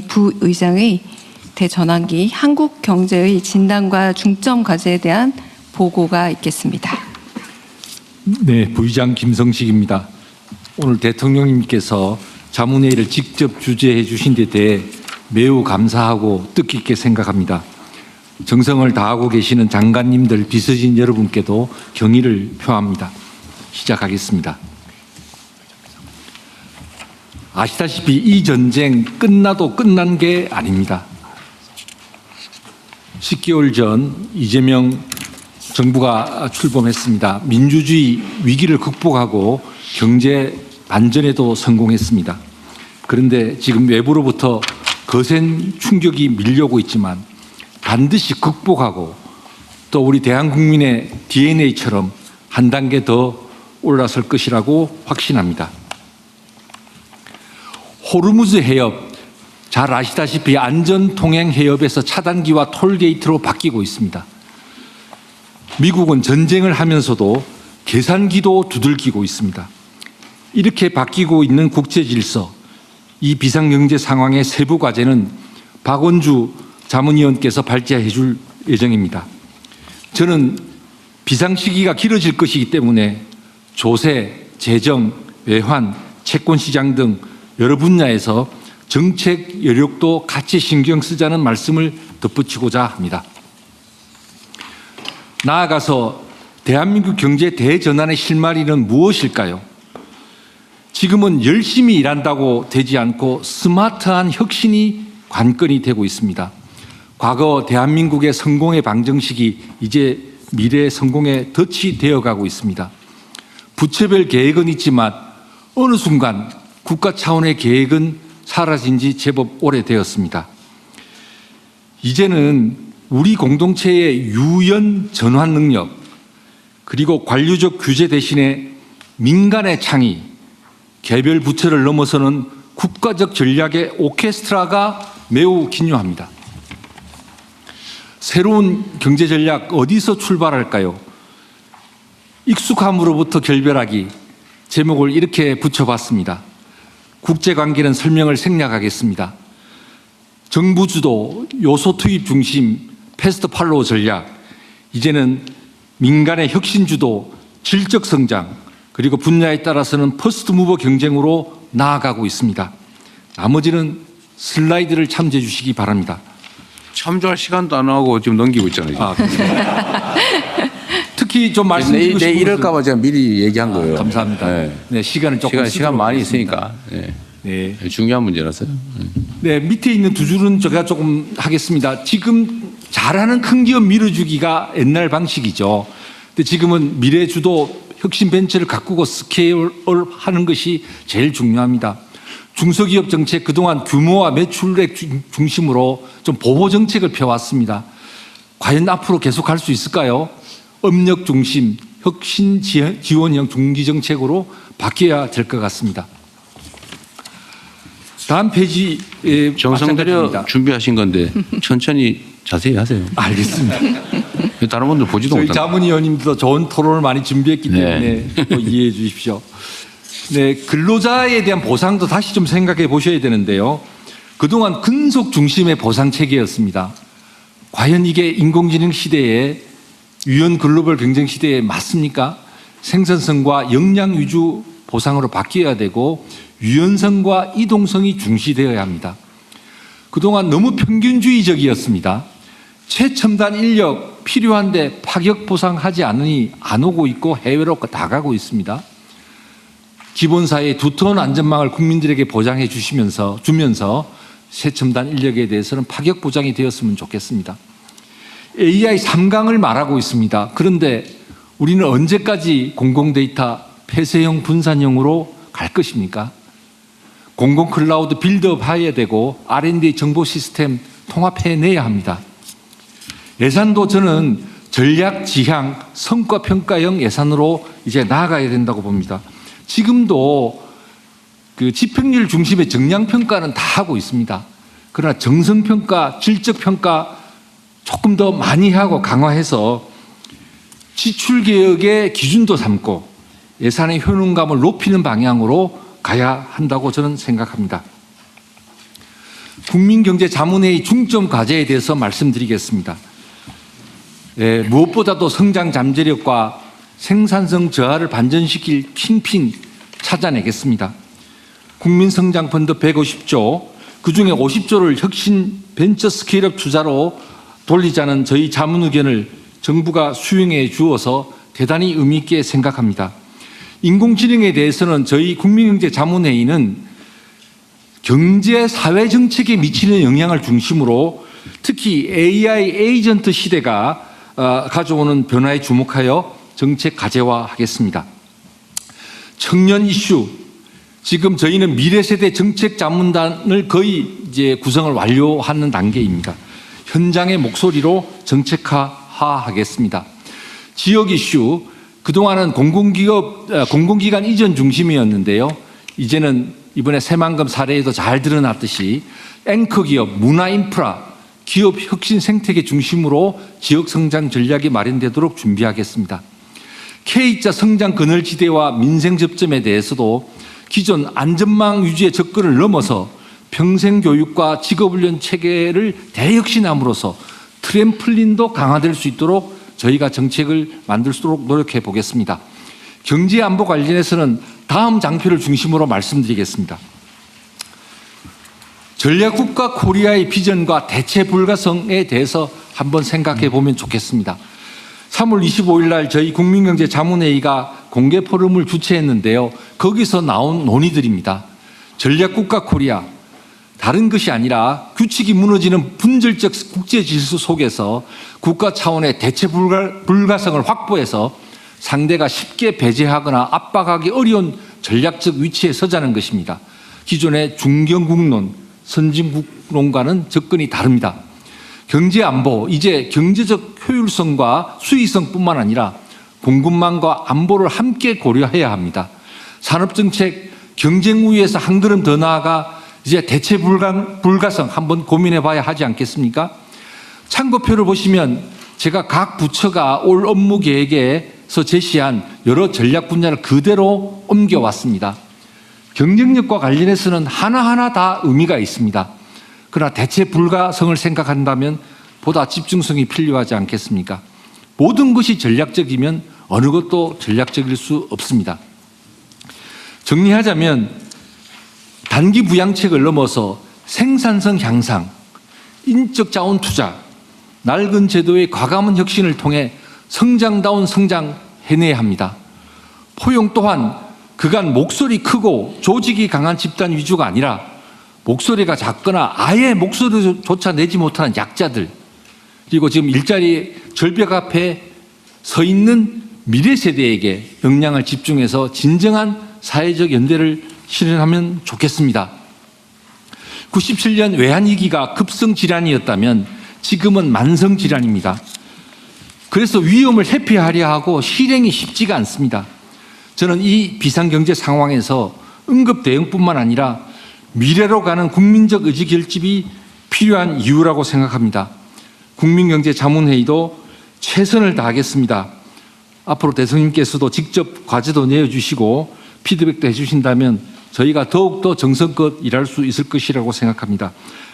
및 부의장의 대전환기 한국 경제의 진단과 중점 과제에 대한 보고가 있겠습니다. 네, 부의장 김성식입니다. 오늘 대통령님께서 자문회의를 직접 주재해 주신 데 대해 매우 감사하고 뜻깊게 생각합니다. 정성을 다하고 계시는 장관님들, 비서진 여러분께도 경의를 표합니다. 시작하겠습니다. 아시다시피 이 전쟁 끝나도 끝난 게 아닙니다. 10개월 전 이재명 정부가 출범했습니다. 민주주의 위기를 극복하고 경제 반전에도 성공했습니다. 그런데 지금 외부로부터 거센 충격이 밀려오고 있지만 반드시 극복하고 또 우리 대한국민의 DNA처럼 한 단계 더 올라설 것이라고 확신합니다. 호르무즈 해협, 잘 아시다시피 안전통행해협에서 차단기와 톨게이트로 바뀌고 있습니다. 미국은 전쟁을 하면서도 계산기도 두들기고 있습니다. 이렇게 바뀌고 있는 국제질서, 이 비상경제 상황의 세부 과제는 박원주 자문위원께서 발제해 줄 예정입니다. 저는 비상시기가 길어질 것이기 때문에 조세, 재정, 외환, 채권시장 등 여러 분야에서 정책 여력도 같이 신경 쓰자는 말씀을 덧붙이고자 합니다. 나아가서 대한민국 경제 대전환의 실마리는 무엇일까요? 지금은 열심히 일한다고 되지 않고 스마트한 혁신이 관건이 되고 있습니다. 과거 대한민국의 성공의 방정식이 이제 미래의 성공의 덫이 되어가고 있습니다. 부처별 계획은 있지만 어느 순간 국가 차원의 계획은 사라진 지 제법 오래되었습니다. 이제는 우리 공동체의 유연 전환 능력 그리고 관료적 규제 대신에 민간의 창의, 개별 부처를 넘어서는 국가적 전략의 오케스트라가 매우 긴요합니다. 새로운 경제 전략 어디서 출발할까요? 익숙함으로부터 결별하기, 제목을 이렇게 붙여봤습니다. 국제관계는 설명을 생략하겠습니다. 정부 주도, 요소 투입 중심, 패스트 팔로우 전략, 이제는 민간의 혁신 주도, 질적 성장, 그리고 분야에 따라서는 퍼스트 무버 경쟁으로 나아가고 있습니다. 나머지는 슬라이드를 참조해 주시기 바랍니다. 참조할 시간도 안 하고 지금 넘기고 있잖아요. 특히 좀 말씀드리고 싶은 이럴까 봐 제가 미리 얘기한 거예요. 감사합니다. 네. 네, 시간을 조금 시간 많이 있으니까. 네. 네. 중요한 문제라서요. 네, 밑에 있는 두 줄은 제가 조금 하겠습니다. 지금 잘하는 큰 기업 밀어주기가 옛날 방식이죠. 근데 지금은 미래 주도 혁신 벤처를 가꾸고 스케일하는 것이 제일 중요합니다. 중소기업 정책 그동안 규모와 매출액 중심으로 좀 보호 정책을 펴왔습니다. 과연 앞으로 계속할 수 있을까요? 업력 중심, 혁신 지원형 중기 정책으로 바뀌어야 될 것 같습니다. 다음 페이지에 정성들여 준비하신 건데 천천히 자세히 하세요. 알겠습니다. 다른 분들 보지도 저희 못합니다. 자문위원님도 좋은 토론을 많이 준비했기 때문에 또 이해해 주십시오. 네, 근로자에 대한 보상도 다시 좀 생각해 보셔야 되는데요. 그동안 근속 중심의 보상 체계였습니다. 과연 이게 인공지능 시대에 유연 글로벌 경쟁 시대에 맞습니까? 생산성과 역량 위주 보상으로 바뀌어야 되고 유연성과 이동성이 중시되어야 합니다. 그동안 너무 평균주의적이었습니다. 최첨단 인력 필요한데 파격 보상하지 않으니 안 오고 있고 해외로 다 가고 있습니다. 기본사의 두터운 안전망을 국민들에게 보장해 주면서 최첨단 인력에 대해서는 파격 보장이 되었으면 좋겠습니다. AI 3강을 말하고 있습니다. 그런데 우리는 언제까지 공공데이터 폐쇄형 분산형으로 갈 것입니까? 공공 클라우드 빌드업 해야 되고 R&D 정보 시스템 통합해내야 합니다. 예산도 저는 전략 지향 성과 평가형 예산으로 이제 나아가야 된다고 봅니다. 지금도 그 지평률 중심의 정량 평가는 다 하고 있습니다. 그러나 정성 평가, 질적 평가 조금 더 많이 하고 강화해서 지출 개혁의 기준도 삼고 예산의 효능감을 높이는 방향으로 가야 한다고 저는 생각합니다. 국민경제자문회의 중점 과제에 대해서 말씀드리겠습니다. 무엇보다도 성장 잠재력과 생산성 저하를 반전시킬 킹핀 찾아내겠습니다. 국민성장펀드 150조, 그중에 50조를 혁신 벤처 스케일업 투자로 돌리자는 저희 자문 의견을 정부가 수용해 주어서 대단히 의미 있게 생각합니다. 인공지능에 대해서는 저희 국민경제자문회의는 경제, 사회 정책에 미치는 영향을 중심으로 특히 AI 에이전트 시대가 가져오는 변화에 주목하여 정책 가제화하겠습니다. 청년 이슈, 지금 저희는 미래세대 정책자문단을 거의 이제 구성을 완료하는 단계입니다. 현장의 목소리로 정책화하겠습니다. 지역 이슈, 그동안은 공공기관 이전 중심이었는데요. 이제는 이번에 새만금 사례에도 잘 드러났듯이 앵커기업, 문화인프라, 기업 혁신 생태계 중심으로 지역 성장 전략이 마련되도록 준비하겠습니다. K자 성장 그늘지대와 민생 접점에 대해서도 기존 안전망 유지의 접근을 넘어서 평생교육과 직업훈련 체계를 대혁신함으로써 트램플린도 강화될 수 있도록 저희가 정책을 만들 수 있도록 노력해 보겠습니다. 경제안보 관련해서는 다음 장표를 중심으로 말씀드리겠습니다. 전략국가 코리아의 비전과 대체 불가성에 대해서 한번 생각해 보면 좋겠습니다. 3월 25일 날 저희 국민경제자문회의가 공개 포럼을 주최했는데요. 거기서 나온 논의들입니다. 전략국가 코리아, 다른 것이 아니라 규칙이 무너지는 분절적 국제 질서 속에서 국가 차원의 대체 불가성을 확보해서 상대가 쉽게 배제하거나 압박하기 어려운 전략적 위치에 서자는 것입니다. 기존의 중견국론, 선진국론과는 접근이 다릅니다. 경제안보, 이제 경제적 효율성과 수익성뿐만 아니라 공급망과 안보를 함께 고려해야 합니다. 산업정책, 경쟁 우위에서 한 걸음 더 나아가 이제 대체 불가성 한번 고민해 봐야 하지 않겠습니까? 참고표를 보시면 제가 각 부처가 올 업무 계획에서 제시한 여러 전략 분야를 그대로 옮겨왔습니다. 경쟁력과 관련해서는 하나하나 다 의미가 있습니다. 그러나 대체 불가성을 생각한다면 보다 집중성이 필요하지 않겠습니까? 모든 것이 전략적이면 어느 것도 전략적일 수 없습니다. 정리하자면 단기 부양책을 넘어서 생산성 향상, 인적 자원 투자, 낡은 제도의 과감한 혁신을 통해 성장다운 성장 해내야 합니다. 포용 또한 그간 목소리 크고 조직이 강한 집단 위주가 아니라 목소리가 작거나 아예 목소리조차 내지 못하는 약자들, 그리고 지금 일자리 절벽 앞에 서 있는 미래 세대에게 역량을 집중해서 진정한 사회적 연대를 실현하면 좋겠습니다. 97년 외환위기가 급성질환이었다면 지금은 만성질환입니다. 그래서 위험을 회피하려 하고 실행이 쉽지가 않습니다. 저는 이 비상경제 상황에서 응급 대응뿐만 아니라 미래로 가는 국민적 의지 결집이 필요한 이유라고 생각합니다. 국민경제자문회의도 최선을 다하겠습니다. 앞으로 대통령님께서도 직접 과제도 내어주시고 피드백도 해주신다면 저희가 더욱더 정성껏 일할 수 있을 것이라고 생각합니다.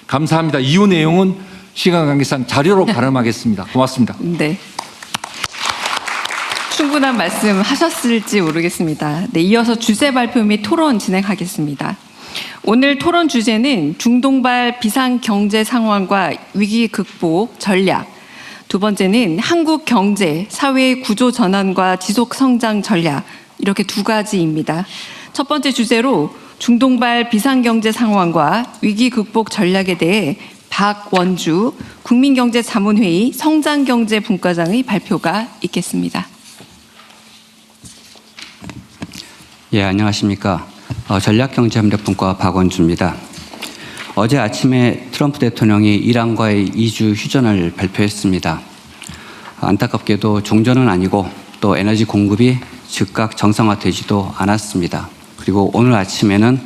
감사합니다. 이후 내용은 시간 관계상 자료로 발언하겠습니다. 고맙습니다. 네. 충분한 말씀 하셨을지 모르겠습니다. 네, 이어서 주제 발표 및 토론 진행하겠습니다. 오늘 토론 주제는 중동발 비상 경제 상황과 위기 극복 전략. 두 번째는 한국 경제, 사회의 구조 전환과 지속 성장 전략. 이렇게 두 가지입니다. 첫 번째 주제로 중동발 비상 경제 상황과 위기 극복 전략에 대해 박원주 국민경제자문회의 성장경제분과장의 발표가 있겠습니다. 예, 안녕하십니까. 전략경제협력분과 박원주입니다. 어제 아침에 트럼프 대통령이 이란과의 2주 휴전을 발표했습니다. 안타깝게도 종전은 아니고 또 에너지 공급이 즉각 정상화되지도 않았습니다. 그리고 오늘 아침에는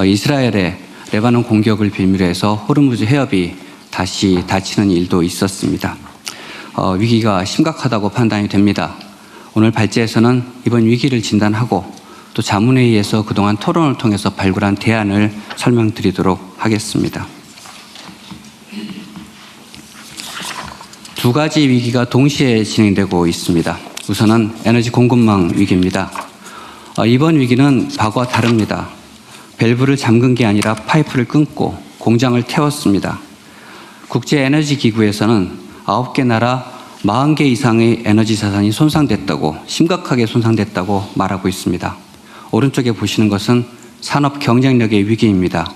이스라엘의 레바논 공격을 빌미로 해서 호르무즈 해협이 다시 닫히는 일도 있었습니다. 위기가 심각하다고 판단이 됩니다. 오늘 발제에서는 이번 위기를 진단하고 또 자문회의에서 그동안 토론을 통해서 발굴한 대안을 설명드리도록 하겠습니다. 두 가지 위기가 동시에 진행되고 있습니다. 우선은 에너지 공급망 위기입니다. 이번 위기는 과거와 다릅니다. 밸브를 잠근 게 아니라 파이프를 끊고 공장을 태웠습니다. 국제에너지기구에서는 9개 나라 40개 이상의 에너지 자산이 손상됐다고, 심각하게 손상됐다고 말하고 있습니다. 오른쪽에 보시는 것은 산업 경쟁력의 위기입니다.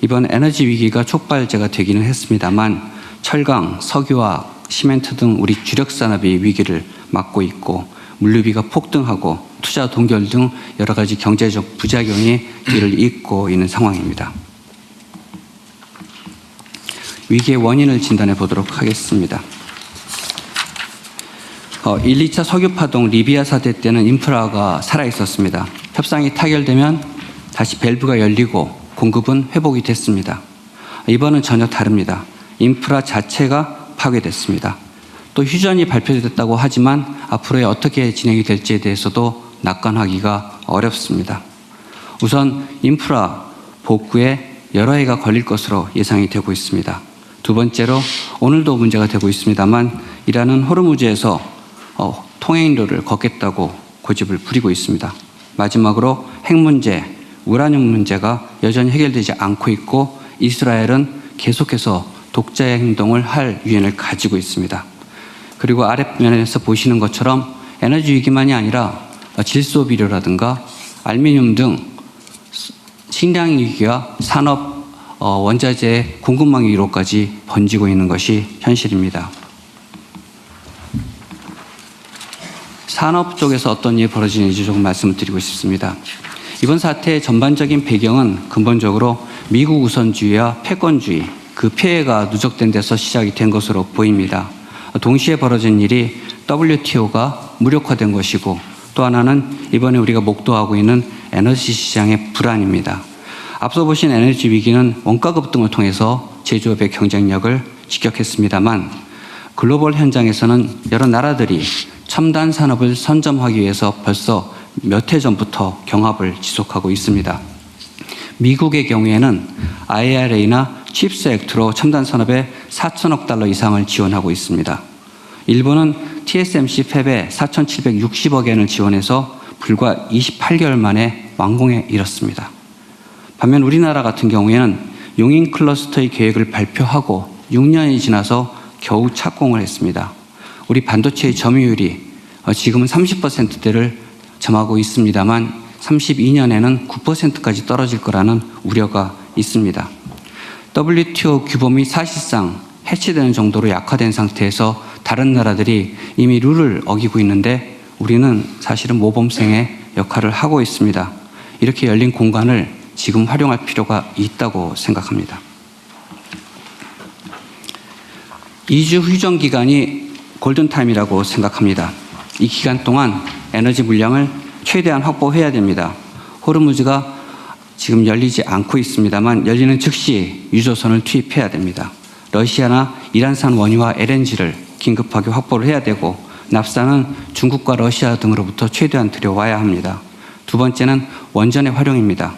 이번 에너지 위기가 촉발제가 되기는 했습니다만 철강, 석유화학, 시멘트 등 우리 주력 산업이 위기를 맞고 있고 물류비가 폭등하고 투자 동결 등 여러 가지 경제적 부작용이 뒤를 잇고 있는 상황입니다. 위기의 원인을 진단해 보도록 하겠습니다. 1, 2차 석유 파동 리비아 사태 때는 인프라가 살아있었습니다. 협상이 타결되면 다시 밸브가 열리고 공급은 회복이 됐습니다. 이번은 전혀 다릅니다. 인프라 자체가 파괴됐습니다. 또 휴전이 발표됐다고 하지만 앞으로의 어떻게 진행이 될지에 대해서도 낙관하기가 어렵습니다. 우선 인프라 복구에 여러 해가 걸릴 것으로 예상이 되고 있습니다. 두 번째로 오늘도 문제가 되고 있습니다만 이란은 호르무즈에서 통행로를 걷겠다고 고집을 부리고 있습니다. 마지막으로 핵 문제, 우라늄 문제가 여전히 해결되지 않고 있고 이스라엘은 계속해서 독자의 행동을 할 유인을 가지고 있습니다. 그리고 아랫면에서 보시는 것처럼 에너지 위기만이 아니라 질소 비료라든가 알루미늄 등 식량 위기와 산업 원자재 공급망 위로까지 번지고 있는 것이 현실입니다. 산업 쪽에서 어떤 일이 벌어지는지 조금 말씀을 드리고 싶습니다. 이번 사태의 전반적인 배경은 근본적으로 미국 우선주의와 패권주의, 그 폐해가 누적된 데서 시작이 된 것으로 보입니다. 동시에 벌어진 일이 WTO가 무력화된 것이고 또 하나는 이번에 우리가 목도하고 있는 에너지 시장의 불안입니다. 앞서 보신 에너지 위기는 원가 급등을 통해서 제조업의 경쟁력을 직격했습니다만 글로벌 현장에서는 여러 나라들이 첨단 산업을 선점하기 위해서 벌써 몇 해 전부터 경합을 지속하고 있습니다. 미국의 경우에는 IRA나 칩스 액트로 첨단 산업에 4천억 달러 이상을 지원하고 있습니다. 일본은 TSMC 팹에 4,760억 엔을 지원해서 불과 28개월 만에 완공에 이뤘습니다. 반면 우리나라 같은 경우에는 용인 클러스터의 계획을 발표하고 6년이 지나서 겨우 착공을 했습니다. 우리 반도체의 점유율이 지금은 30%대를 점하고 있습니다만 32년에는 9%까지 떨어질 거라는 우려가 있습니다. WTO 규범이 사실상 해체되는 정도로 약화된 상태에서 다른 나라들이 이미 룰을 어기고 있는데 우리는 사실은 모범생의 역할을 하고 있습니다. 이렇게 열린 공간을 지금 활용할 필요가 있다고 생각합니다. 2주 휴전 기간이 골든타임이라고 생각합니다. 이 기간 동안 에너지 물량을 최대한 확보해야 됩니다. 호르무즈가 지금 열리지 않고 있습니다만 열리는 즉시 유조선을 투입해야 됩니다. 러시아나 이란산 원유와 LNG를 긴급하게 확보를 해야 되고 납사는 중국과 러시아 등으로부터 최대한 들여와야 합니다. 두 번째는 원전의 활용입니다.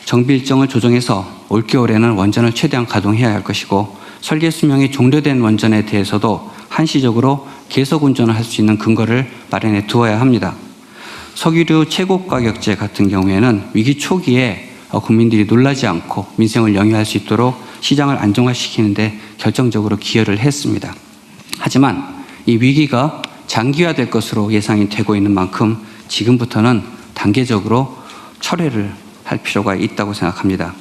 정비 일정을 조정해서 올겨울에는 원전을 최대한 가동해야 할 것이고 설계 수명이 종료된 원전에 대해서도 한시적으로 계속 운전을 할 수 있는 근거를 마련해 두어야 합니다. 석유류 최고가격제 같은 경우에는 위기 초기에 국민들이 놀라지 않고 민생을 영위할 수 있도록 시장을 안정화시키는 데 결정적으로 기여를 했습니다. 하지만 이 위기가 장기화될 것으로 예상이 되고 있는 만큼 지금부터는 단계적으로 철회를 할 필요가 있다고 생각합니다.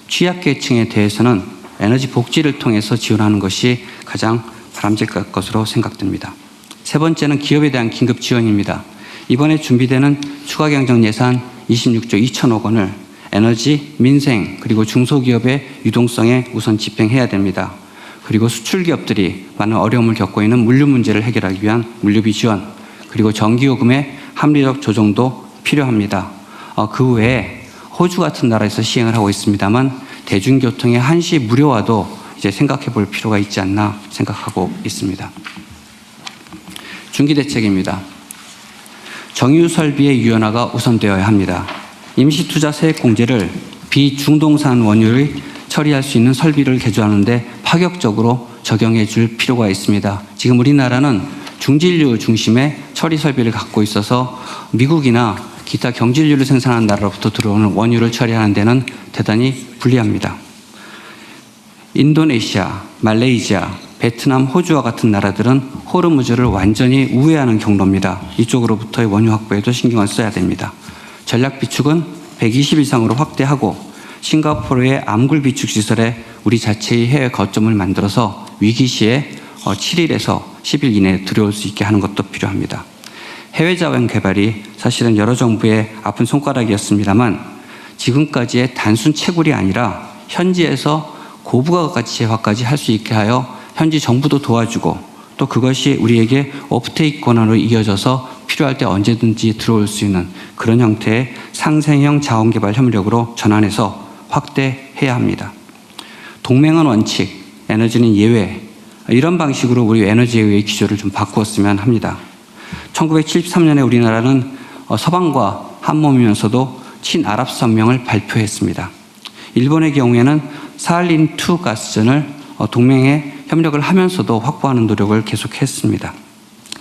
취약계층에 대해서는 에너지 복지를 통해서 지원하는 것이 가장 바람직할 것으로 생각됩니다. 세 번째는 기업에 대한 긴급 지원입니다. 이번에 준비되는 추가 경정 예산 26조 2천억 원을 에너지, 민생, 그리고 중소기업의 유동성에 우선 집행해야 됩니다. 그리고 수출기업들이 많은 어려움을 겪고 있는 물류 문제를 해결하기 위한 물류비 지원, 그리고 전기요금의 합리적 조정도 필요합니다. 그 외에 호주 같은 나라에서 시행을 하고 있습니다만 대중교통의 한시 무료화도 이제 생각해 볼 필요가 있지 않나 생각하고 있습니다. 중기대책입니다. 정유설비의 유연화가 우선되어야 합니다. 임시투자 세액공제를 비중동산 원유를 처리할 수 있는 설비를 개조하는 데 파격적으로 적용해 줄 필요가 있습니다. 지금 우리나라는 중진류 중심의 처리 설비를 갖고 있어서 미국이나 기타 경진류를 생산하는 나라로부터 들어오는 원유를 처리하는 데는 대단히 불리합니다. 인도네시아, 말레이시아, 베트남, 호주와 같은 나라들은 호르무즈를 완전히 우회하는 경로입니다. 이쪽으로부터의 원유 확보에도 신경을 써야 됩니다. 전략 비축은 120 이상으로 확대하고 싱가포르의 암굴 비축 시설에 우리 자체의 해외 거점을 만들어서 위기 시에 7일에서 10일 이내에 들어올 수 있게 하는 것도 필요합니다. 해외 자원 개발이 사실은 여러 정부의 아픈 손가락이었습니다만 지금까지의 단순 채굴이 아니라 현지에서 고부가 가치화까지 할 수 있게 하여 현지 정부도 도와주고 또 그것이 우리에게 오프테이크 권한으로 이어져서 필요할 때 언제든지 들어올 수 있는 그런 형태의 상생형 자원개발 협력으로 전환해서 확대해야 합니다. 동맹은 원칙, 에너지는 예외, 이런 방식으로 우리 에너지의 기조를 좀 바꾸었으면 합니다. 1973년에 우리나라는 서방과 한몸이면서도 친아랍 선명을 발표했습니다. 일본의 경우에는 사할린2 가스전을 동맹에 협력을 하면서도 확보하는 노력을 계속했습니다.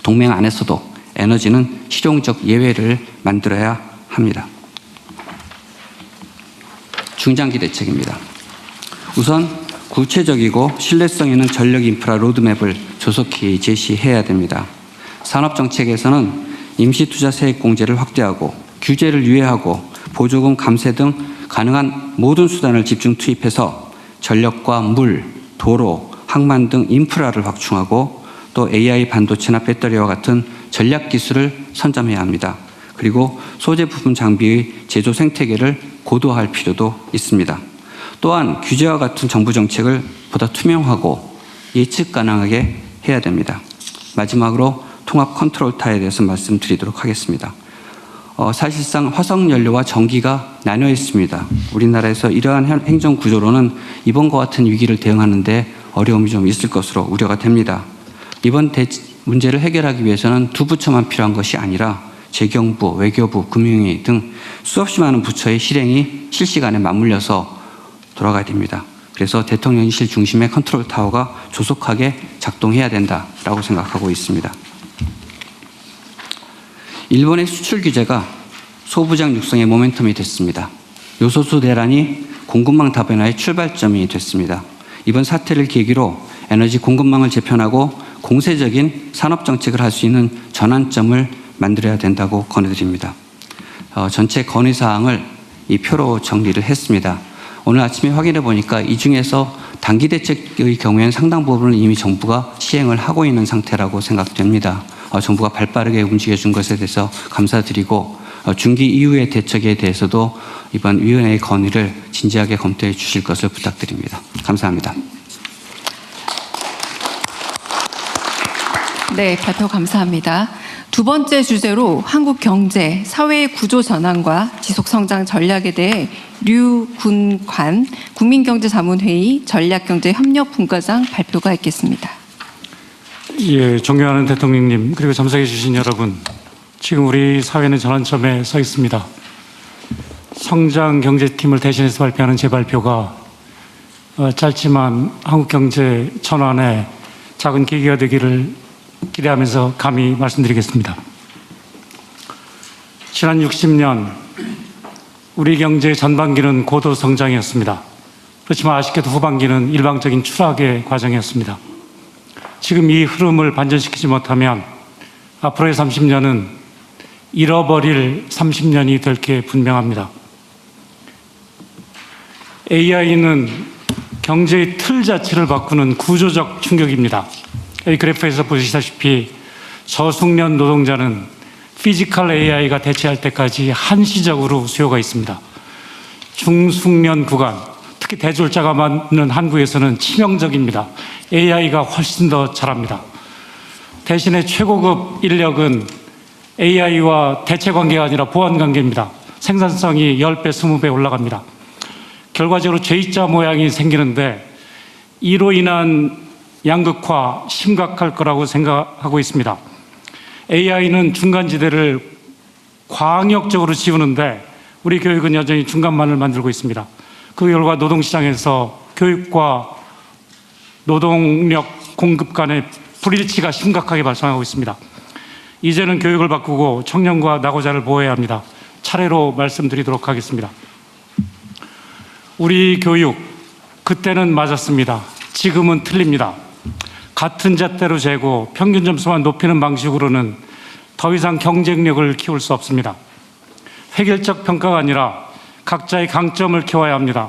동맹 안에서도 에너지는 실용적 예외를 만들어야 합니다. 중장기 대책입니다. 우선 구체적이고 신뢰성 있는 전력 인프라 로드맵을 조속히 제시해야 됩니다. 산업정책에서는 임시투자세액공제를 확대하고 규제를 유예하고 보조금 감세 등 가능한 모든 수단을 집중 투입해서 전력과 물, 도로, 항만 등 인프라를 확충하고 또 AI 반도체나 배터리와 같은 전략 기술을 선점해야 합니다. 그리고 소재 부품 장비의 제조 생태계를 고도화할 필요도 있습니다. 또한 규제와 같은 정부 정책을 보다 투명하고 예측 가능하게 해야 됩니다. 마지막으로 통합 컨트롤 타워에 대해서 말씀드리도록 하겠습니다. 사실상 화석연료와 전기가 나뉘어 있습니다. 우리나라에서 이러한 행정 구조로는 이번과 같은 위기를 대응하는 데 어려움이 좀 있을 것으로 우려가 됩니다. 이번 문제를 해결하기 위해서는 두 부처만 필요한 것이 아니라 재경부, 외교부, 금융위 등 수없이 많은 부처의 실행이 실시간에 맞물려서 돌아가야 됩니다. 그래서 대통령실 중심의 컨트롤 타워가 조속하게 작동해야 된다라고 생각하고 있습니다. 일본의 수출 규제가 소부장 육성의 모멘텀이 됐습니다. 요소수 대란이 공급망 다변화의 출발점이 됐습니다. 이번 사태를 계기로 에너지 공급망을 재편하고 공세적인 산업정책을 할 수 있는 전환점을 만들어야 된다고 권해드립니다. 전체 건의사항을 이 표로 정리를 했습니다. 오늘 아침에 확인해 보니까 이 중에서 단기 대책의 경우에는 상당 부분을 이미 정부가 시행을 하고 있는 상태라고 생각됩니다. 정부가 발빠르게 움직여준 것에 대해서 감사드리고 중기 이후의 대책에 대해서도 이번 위원회의 건의를 진지하게 검토해 주실 것을 부탁드립니다. 감사합니다. 네, 발표 감사합니다. 두 번째 주제로 한국 경제, 사회의 구조 전환과 지속성장 전략에 대해 류군관 국민경제자문회의 전략경제협력분과장 발표가 있겠습니다. 예, 존경하는 대통령님 그리고 참석해 주신 여러분, 지금 우리 사회는 전환점에 서 있습니다. 성장경제팀을 대신해서 발표하는 제 발표가 짧지만 한국경제 전환에 작은 계기가 되기를 기대하면서 감히 말씀드리겠습니다. 지난 60년 우리 경제의 전반기는 고도 성장이었습니다. 그렇지만 아쉽게도 후반기는 일방적인 추락의 과정이었습니다. 지금 이 흐름을 반전시키지 못하면 앞으로의 30년은 잃어버릴 30년이 될 게 분명합니다. AI는 경제의 틀 자체를 바꾸는 구조적 충격입니다. 이 그래프에서 보시다시피 저숙련 노동자는 피지컬 AI가 대체할 때까지 한시적으로 수요가 있습니다. 중숙련 구간, 특히 대졸자가 많은 한국에서는 치명적입니다. AI가 훨씬 더 잘합니다. 대신에 최고급 인력은 AI와 대체 관계가 아니라 보완 관계입니다. 생산성이 10배, 20배 올라갑니다. 결과적으로 J자 모양이 생기는데 이로 인한 양극화 심각할 거라고 생각하고 있습니다. AI는 중간지대를 광역적으로 지우는데 우리 교육은 여전히 중간만을 만들고 있습니다. 그 결과 노동시장에서 교육과 노동력 공급 간의 불일치가 심각하게 발생하고 있습니다. 이제는 교육을 바꾸고 청년과 낙오자를 보호해야 합니다. 차례로 말씀드리도록 하겠습니다. 우리 교육, 그때는 맞았습니다. 지금은 틀립니다. 같은 잣대로 재고 평균 점수만 높이는 방식으로는 더 이상 경쟁력을 키울 수 없습니다. 획일적 평가가 아니라 각자의 강점을 키워야 합니다.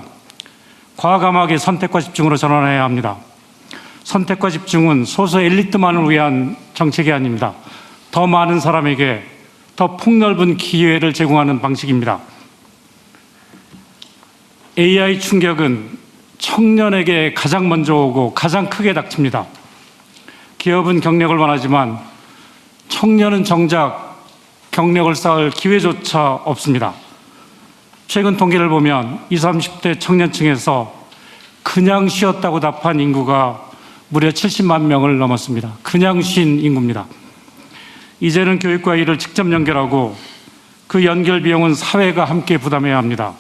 과감하게 선택과 집중으로 전환해야 합니다. 선택과 집중은 소수 엘리트만을 위한 정책이 아닙니다. 더 많은 사람에게 더 폭넓은 기회를 제공하는 방식입니다. AI 충격은 청년에게 가장 먼저 오고 가장 크게 닥칩니다. 기업은 경력을 원하지만 청년은 정작 경력을 쌓을 기회조차 없습니다. 최근 통계를 보면 20, 30대 청년층에서 그냥 쉬었다고 답한 인구가 무려 70만 명을 넘었습니다. 그냥 쉰 인구입니다. 이제는 교육과 일을 직접 연결하고 그 연결 비용은 사회가 함께 부담해야 합니다.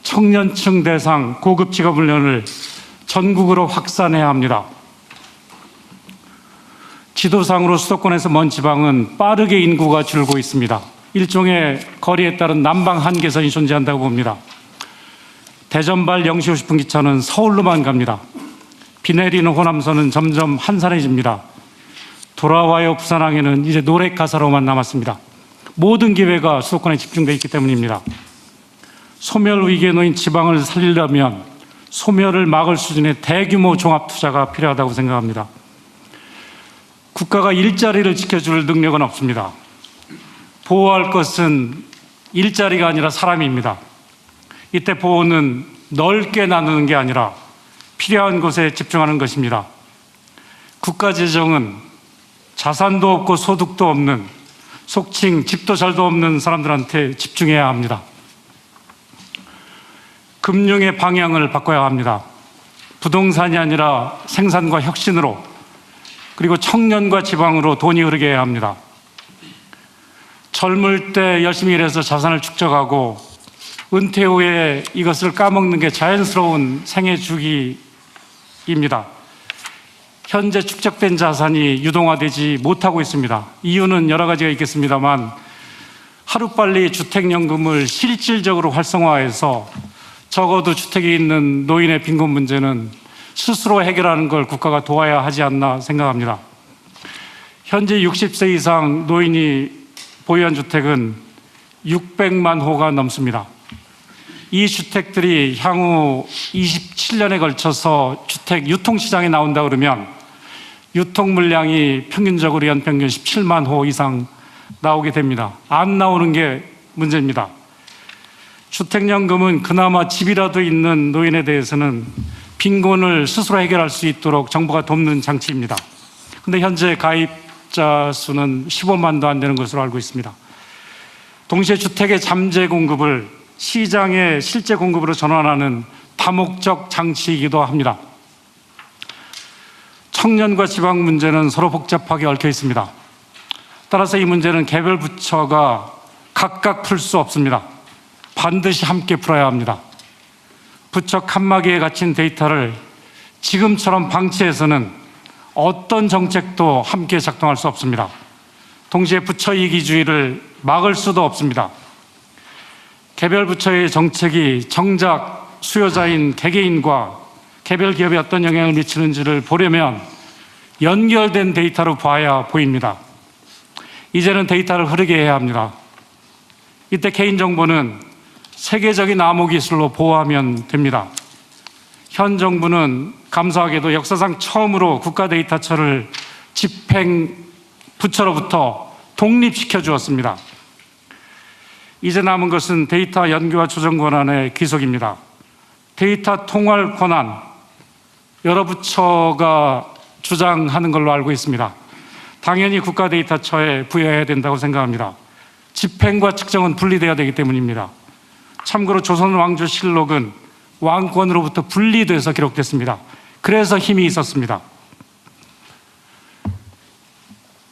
청년층 대상 고급 직업 훈련을 전국으로 확산해야 합니다. 지도상으로 수도권에서 먼 지방은 빠르게 인구가 줄고 있습니다. 일종의 거리에 따른 난방 한계선이 존재한다고 봅니다. 대전발 0시 50분 기차는 서울로만 갑니다. 비 내리는 호남선은 점점 한산해집니다. 돌아와요 부산항에는 이제 노래 가사로만 남았습니다. 모든 기회가 수도권에 집중되어 있기 때문입니다. 소멸 위기에 놓인 지방을 살리려면 소멸을 막을 수준의 대규모 종합 투자가 필요하다고 생각합니다. 국가가 일자리를 지켜줄 능력은 없습니다. 보호할 것은 일자리가 아니라 사람입니다. 이때 보호는 넓게 나누는 게 아니라 필요한 곳에 집중하는 것입니다. 국가 재정은 자산도 없고 소득도 없는, 속칭 집도 잘도 없는 사람들한테 집중해야 합니다. 금융의 방향을 바꿔야 합니다. 부동산이 아니라 생산과 혁신으로, 그리고 청년과 지방으로 돈이 흐르게 해야 합니다. 젊을 때 열심히 일해서 자산을 축적하고 은퇴 후에 이것을 까먹는 게 자연스러운 생애 주기입니다. 현재 축적된 자산이 유동화되지 못하고 있습니다. 이유는 여러 가지가 있겠습니다만 하루빨리 주택연금을 실질적으로 활성화해서 적어도 주택에 있는 노인의 빈곤 문제는 스스로 해결하는 걸 국가가 도와야 하지 않나 생각합니다. 현재 60세 이상 노인이 보유한 주택은 600만 호가 넘습니다. 이 주택들이 향후 27년에 걸쳐서 주택 유통시장에 나온다 그러면 유통 물량이 평균적으로 연평균 17만 호 이상 나오게 됩니다. 안 나오는 게 문제입니다. 주택연금은 그나마 집이라도 있는 노인에 대해서는 빈곤을 스스로 해결할 수 있도록 정부가 돕는 장치입니다. 그런데 현재 가입자 수는 15만도 안 되는 것으로 알고 있습니다. 동시에 주택의 잠재 공급을 시장의 실제 공급으로 전환하는 다목적 장치이기도 합니다. 청년과 지방 문제는 서로 복잡하게 얽혀 있습니다. 따라서 이 문제는 개별 부처가 각각 풀 수 없습니다. 반드시 함께 풀어야 합니다. 부처 칸막이에 갇힌 데이터를 지금처럼 방치해서는 어떤 정책도 함께 작동할 수 없습니다. 동시에 부처 이기주의를 막을 수도 없습니다. 개별 부처의 정책이 정작 수요자인 개개인과 개별 기업에 어떤 영향을 미치는지를 보려면 연결된 데이터로 봐야 보입니다. 이제는 데이터를 흐르게 해야 합니다. 이때 개인정보는 세계적인 암호기술로 보호하면 됩니다. 현 정부는 감사하게도 역사상 처음으로 국가데이터처를 집행 부처로부터 독립시켜 주었습니다. 이제 남은 것은 데이터 연구와 조정 권한의 귀속입니다. 데이터 통할 권한, 여러 부처가 주장하는 걸로 알고 있습니다. 당연히 국가데이터처에 부여해야 된다고 생각합니다. 집행과 측정은 분리되어야 되기 때문입니다. 참고로 조선왕조실록은 왕권으로부터 분리돼서 기록됐습니다. 그래서 힘이 있었습니다.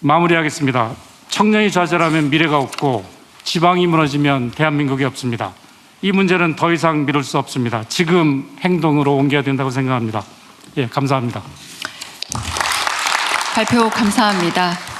마무리하겠습니다. 청년이 좌절하면 미래가 없고 지방이 무너지면 대한민국이 없습니다. 이 문제는 더 이상 미룰 수 없습니다. 지금 행동으로 옮겨야 된다고 생각합니다. 예, 감사합니다. 발표 감사합니다.